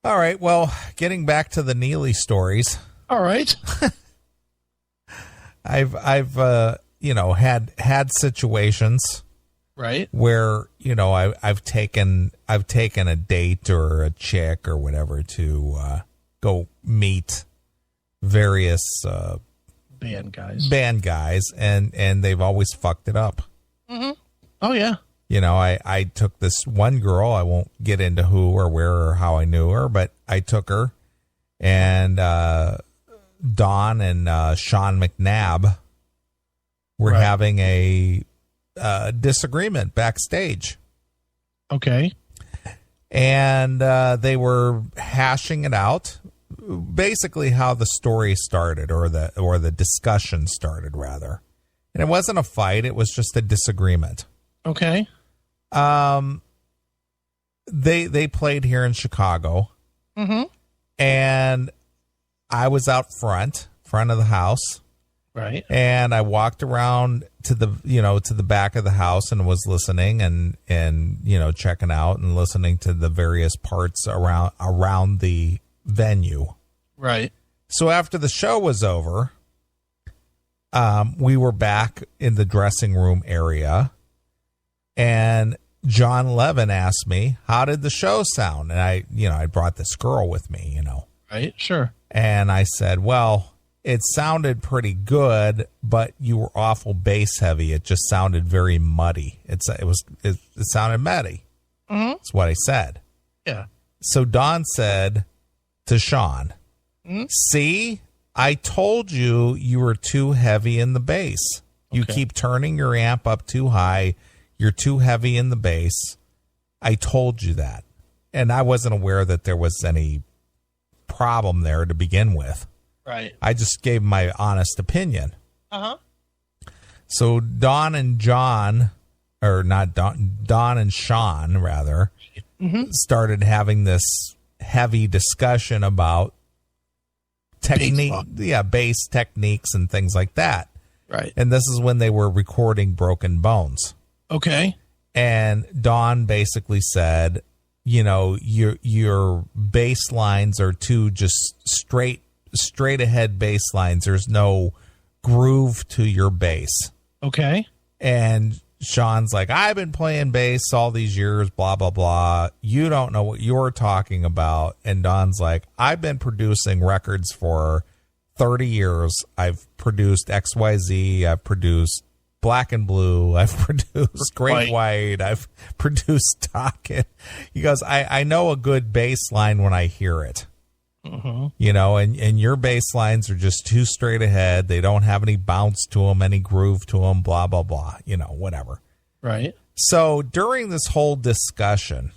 All right. Well, getting back to the Neeley stories. All right. I've had situations, right, where, I've taken a date or a chick or whatever to go meet various band guys, and they've always fucked it up. Mm-hmm. Oh yeah. I took this one girl. I won't get into who or where or how I knew her, but I took her, and Don and Sean McNabb were having a disagreement backstage. Okay. And they were hashing it out, basically how the story started, or the discussion started, rather. And it wasn't a fight; it was just a disagreement. Okay. They played here in Chicago, mm-hmm. and I was out front of the house, right? And I walked around to the back of the house and was listening and checking out and listening to the various parts around the venue, right? So after the show was over, we were back in the dressing room area, and John Levin asked me, how did the show sound? And I brought this girl with me, Right, sure. And I said, well, it sounded pretty good, but you were awful bass heavy. It just sounded very muddy. It sounded muddy. Mm-hmm. That's what I said. Yeah. So Don said to Sean, mm-hmm. See, I told you were too heavy in the bass. You keep turning your amp up too high. You're too heavy in the bass. I told you that. And I wasn't aware that there was any problem there to begin with. Right. I just gave my honest opinion. Uh-huh. So Don and Sean, rather, mm-hmm. started having this heavy discussion about bass techniques and things like that. Right. And this is when they were recording Broken Bones. Okay. And Don basically said, your bass lines are too just straight ahead bass lines. There's no groove to your bass. Okay. And Sean's like, I've been playing bass all these years, blah, blah, blah. You don't know what you're talking about. And Don's like, I've been producing records for 30 years. I've produced XYZ. I've produced Black and Blue. I've produced Great White. I've produced Docket. He goes, I know a good bass line when I hear it. Mm-hmm. And your bass lines are just too straight ahead. They don't have any bounce to them, any groove to them, blah, blah, blah, whatever. Right. So during this whole discussion,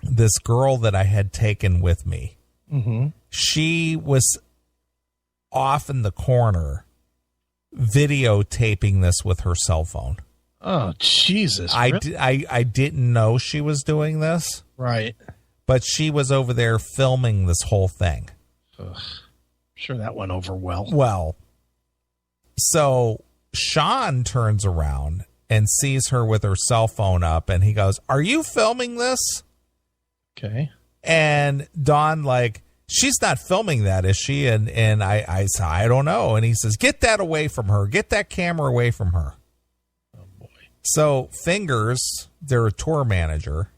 this girl that I had taken with me, mm-hmm. she was off in the corner videotaping this with her cell phone. Oh, Jesus. Really? I didn't know she was doing this. Right. But she was over there filming this whole thing. Ugh. Sure that went over well. Well, so Sean turns around and sees her with her cell phone up, and he goes, are you filming this? Okay. And Don, like, she's not filming that, is she? And I said, I don't know. And he says, get that away from her. Get that camera away from her. Oh, boy. So Fingers, their tour manager,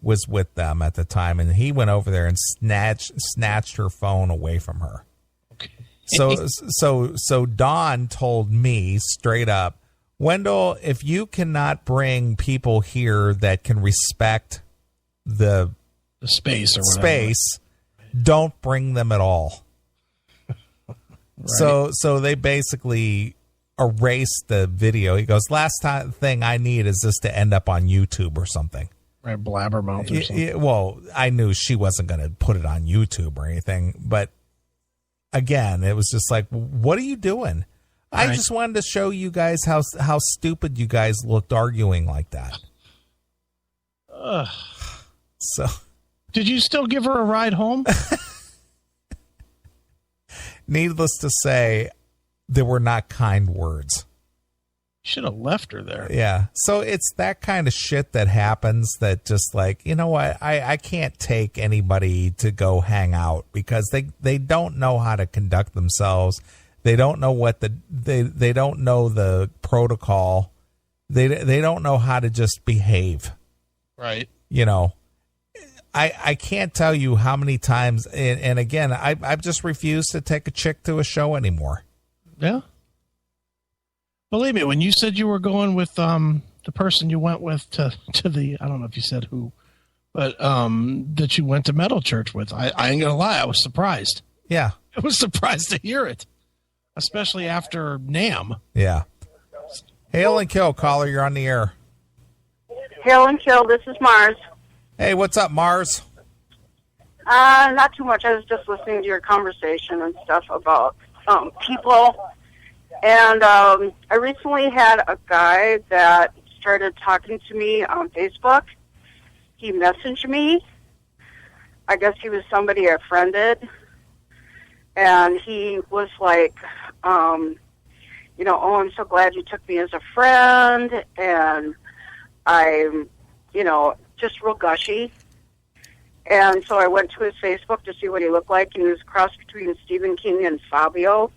was with them at the time, and he went over there and snatched her phone away from her. Okay. So Don told me straight up, Wendell, if you cannot bring people here that can respect the space or whatever, don't bring them at all. Right. So they basically erased the video. He goes, last thing I need is this to end up on YouTube or something. Right, blabbermouth or something. Well, I knew she wasn't going to put it on YouTube or anything, but again, it was just like, what are you doing? Right. I just wanted to show you guys how stupid you guys looked arguing like that. Ugh. So, did you still give her a ride home? Needless to say, there were not kind words. Should have left her there. Yeah. So it's that kind of shit that happens that just like, you know what? I can't take anybody to go hang out because they don't know how to conduct themselves. They don't know what they don't know the protocol. They don't know how to just behave. Right. You know, I can't tell you how many times. And again, I've just refused to take a chick to a show anymore. Yeah. Believe me, when you said you were going with the person you went with to the, I don't know if you said who, but that you went to Metal Church with, I ain't gonna lie, I was surprised. Yeah, I was surprised to hear it, especially after NAMM. Yeah. Hail and Kill, caller, you're on the air. Hail and Kill, this is Mars. Hey, what's up, Mars? Not too much. I was just listening to your conversation and stuff about people. And I recently had a guy that started talking to me on Facebook. He messaged me. I guess he was somebody I friended. And he was like, oh, I'm so glad you took me as a friend. And I'm, just real gushy. And so I went to his Facebook to see what he looked like. And he was a cross between Stephen King and Fabio.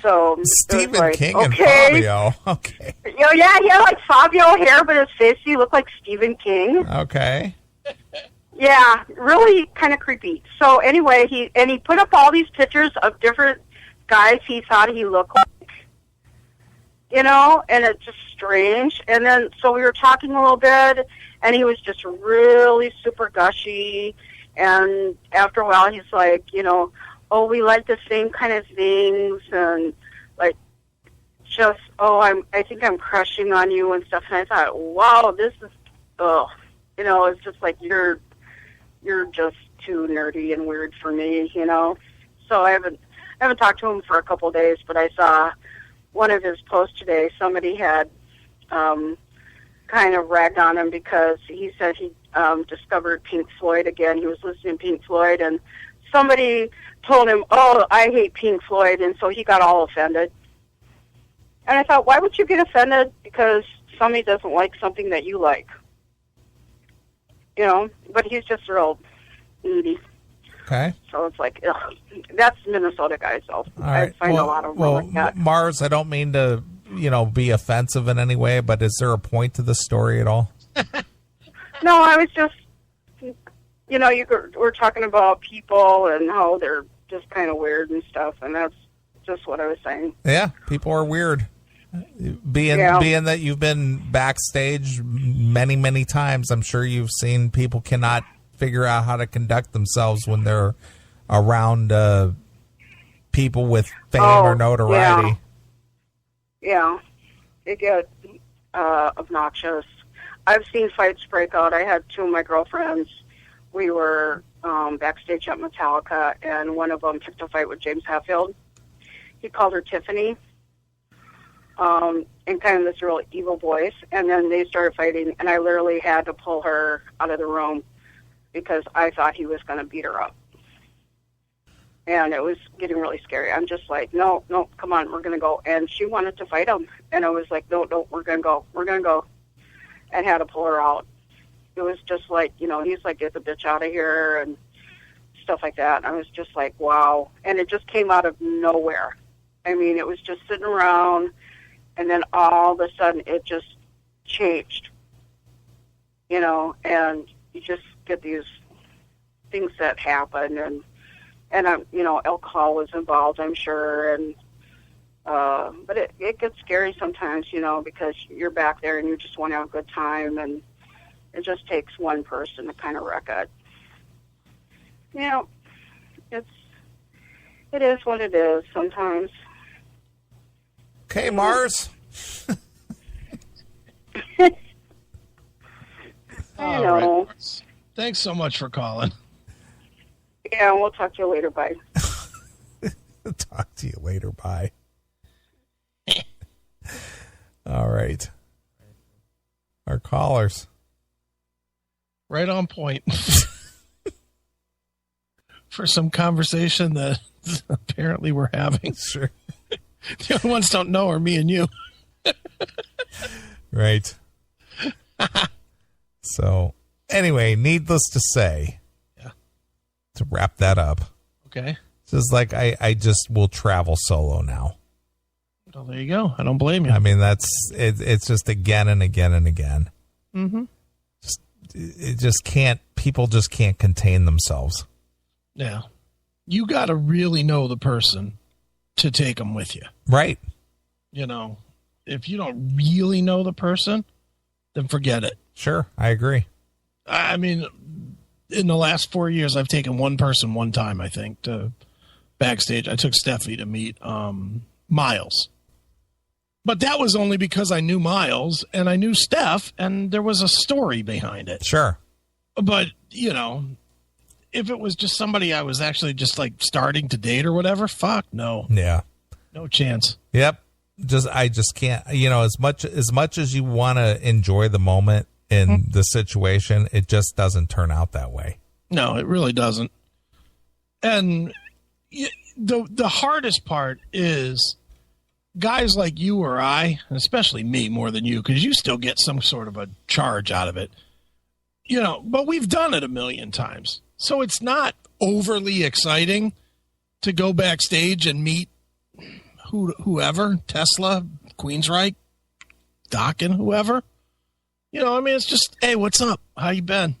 So Stephen King and Fabio. Okay. Yeah, he had like Fabio hair, but his face he looked like Stephen King. Okay. Yeah, really kind of creepy. So anyway, he put up all these pictures of different guys he thought he looked like. And it's just strange. And then so we were talking a little bit, and he was just really super gushy. And after a while, he's like, oh, we like the same kind of things, and like, just, I think I'm crushing on you and stuff. And I thought, wow, this is, it's just like you're just too nerdy and weird for me, So I haven't talked to him for a couple of days, but I saw one of his posts today. Somebody had kind of ragged on him because he said he discovered Pink Floyd again. He was listening to Pink Floyd, and somebody told him, oh, I hate Pink Floyd, and so he got all offended. And I thought, why would you get offended because somebody doesn't like something that you like? But he's just real needy. Okay. So it's like, ugh, that's Minnesota guys, though. Right. I find a lot of them like that. Mars, I don't mean to, be offensive in any way, but is there a point to the story at all? No, I was just, we're talking about people and how they're just kind of weird and stuff, and that's just what I was saying. Yeah, people are weird. Being that you've been backstage many, many times, I'm sure you've seen people cannot figure out how to conduct themselves when they're around people with fame or notoriety. Yeah, they get obnoxious. I've seen fights break out. I had two of my girlfriends. We were backstage at Metallica, and one of them picked a fight with James Hetfield. He called her Tiffany, in kind of this real evil voice. And then they started fighting, and I literally had to pull her out of the room because I thought he was going to beat her up. And it was getting really scary. I'm just like, no, come on, we're going to go. And she wanted to fight him. And I was like, no, we're going to go. And had to pull her out. It was just like, he's like, get the bitch out of here and stuff like that. And I was just like, wow. And it just came out of nowhere. I mean, it was just sitting around, and then all of a sudden it just changed. And you just get these things that happen, and alcohol was involved, I'm sure, and but it gets scary sometimes, because you're back there and you just want to have a good time, and it just takes one person to kind of wreck it. It is what it is sometimes. Okay, Mars. I know. Right. Thanks so much for calling. Yeah, we'll talk to you later. Bye. Talk to you later. Bye. All right. Our callers. Right on point. For some conversation that apparently we're having. Sure. The only ones don't know are me and you. Right. So, anyway, needless to say, to wrap that up. Okay. It's like I just will travel solo now. Well, there you go. I don't blame you. I mean, it's just again and again and again. Mm-hmm. It just can't. People just can't contain themselves. Yeah. You got to really know the person to take them with you. Right. You know, if you don't really know the person, then forget it. Sure. I agree. I mean, in the last 4 years, I've taken one person one time, I think, to backstage. I took Steffi to meet Miles. But that was only because I knew Miles and I knew Steph, and there was a story behind it. Sure. But, you know, if it was just somebody I was actually just like starting to date or whatever, fuck no. Yeah. No chance. Yep. I just can't, you know, as much as you want to enjoy the moment in the situation, it just doesn't turn out that way. No, it really doesn't. And the hardest part is guys like you or I, and especially me more than you, because you still get some sort of a charge out of it. You know, but we've done it a million times. So it's not overly exciting to go backstage and meet whoever, Tesla, Queensryche, Dokken, whoever. You know, I mean, it's just, hey, what's up? How you been?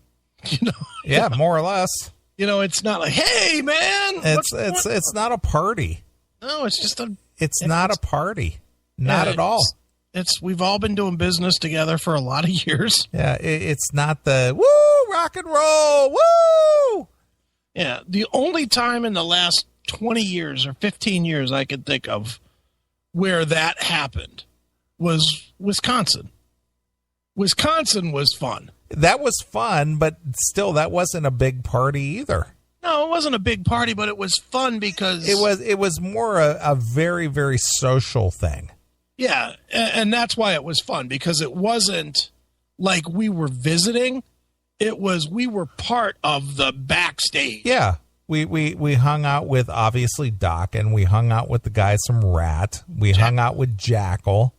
You know? Yeah, more or less. You know, it's not like, hey, man. It's not a party. No, it's just It's not a party. Not at all. We've all been doing business together for a lot of years. Yeah, it's not the woo rock and roll woo. Yeah, the only time in the last 20 years or 15 years I could think of where that happened was Wisconsin. Wisconsin was fun. That was fun, but still, that wasn't a big party either. No, it wasn't a big party, but it was fun because it was more a very, very social thing. Yeah, and that's why it was fun, because it wasn't like we were visiting. It was we were part of the backstage. Yeah. We hung out with, obviously, Doc, and we hung out with the guys from Rat. We hung out with Jackal.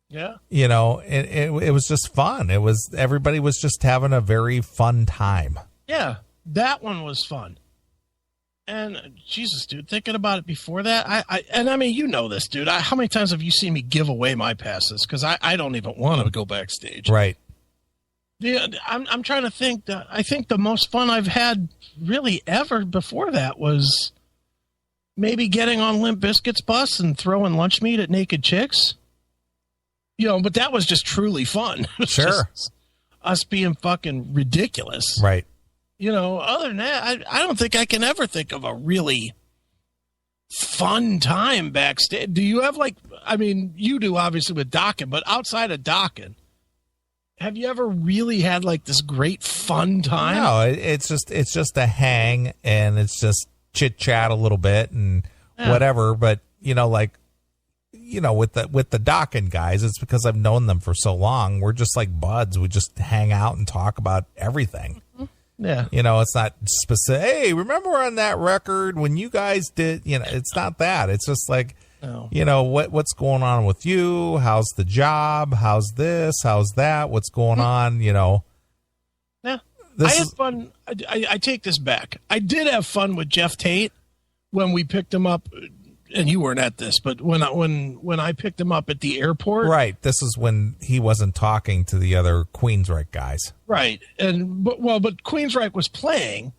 Yeah. You know, it was just fun. Everybody was just having a very fun time. Yeah, that one was fun. And Jesus, dude, thinking about it before that, I mean, you know this, dude. How many times have you seen me give away my passes? Because I don't even want to go backstage. Right. Yeah, I'm trying to think. I think the most fun I've had really ever before that was maybe getting on Limp Bizkit's bus and throwing lunch meat at naked chicks. You know, but that was just truly fun. Sure. Us being fucking ridiculous. Right. You know, other than that, I don't think I can ever think of a really fun time backstage. Do you have I mean, you do obviously with Dokken, but outside of Dokken, have you ever really had this great fun time? No, it's just a hang, and it's just chit chat a little bit and whatever. But with the Dokken guys, it's because I've known them for so long. We're just like buds. We just hang out and talk about everything. Yeah. You know, it's not specific. Hey, remember on that record when you guys did, it's not that. It's just like, what's going on with you? How's the job? How's this? How's that? What's going on? Yeah. I had fun. I take this back. I did have fun with Jeff Tate when we picked him up, and you weren't at this, but when I picked him up at the airport. Right. This is when he wasn't talking to the other Queensryche guys. Right. But Queensryche was playing,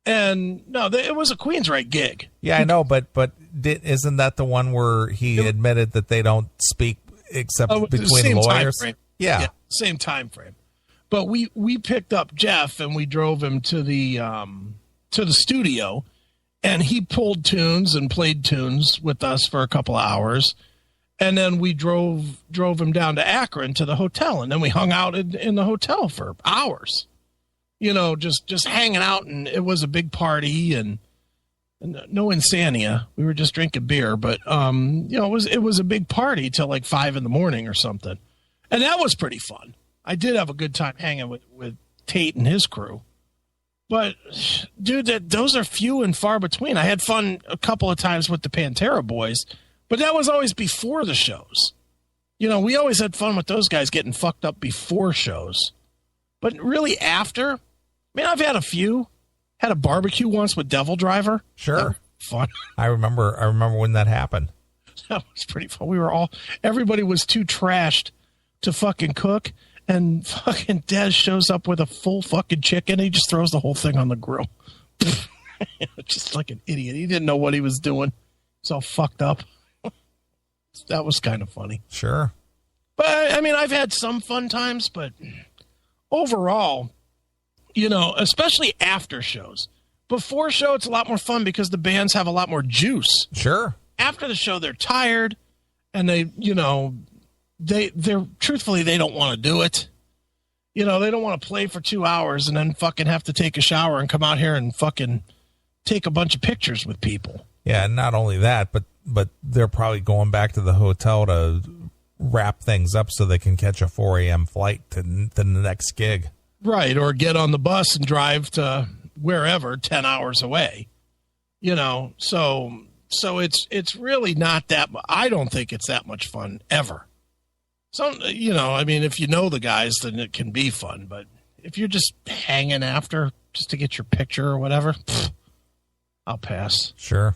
and no, it was a Queensryche gig. Yeah, I know, but isn't that the one where he admitted that they don't speak except between lawyers? Yeah, same time frame. But we picked up Jeff and we drove him to the studio, and he pulled tunes and played tunes with us for a couple of hours. And then we drove him down to Akron to the hotel, and then we hung out in the hotel for hours. You know, just hanging out, and it was a big party and no insania. We were just drinking beer, but it was a big party till 5 a.m. or something. And that was pretty fun. I did have a good time hanging with Tate and his crew. But, dude, those are few and far between. I had fun a couple of times with the Pantera boys, but that was always before the shows. We always had fun with those guys getting fucked up before shows. But really after, I mean, I've had a few. Had a barbecue once with Devil Driver. Sure. Fun. I remember when that happened. That was pretty fun. Everybody was too trashed to fucking cook. And fucking Dez shows up with a full fucking chicken. He just throws the whole thing on the grill. Just like an idiot. He didn't know what he was doing. He's all fucked up. That was kind of funny. Sure. But, I mean, I've had some fun times, but overall, especially after shows. Before show, it's a lot more fun because the bands have a lot more juice. Sure. After the show, they're tired, and they're truthfully, they don't want to do it. They don't want to play for 2 hours and then fucking have to take a shower and come out here and fucking take a bunch of pictures with people. Yeah, and not only that, but they're probably going back to the hotel to wrap things up so they can catch a 4 a.m. flight to the next gig. Right, or get on the bus and drive to wherever 10 hours away. So it's really not that. I don't think it's that much fun ever. I mean, if you know the guys, then it can be fun. But if you're just hanging after just to get your picture or whatever, I'll pass. Sure.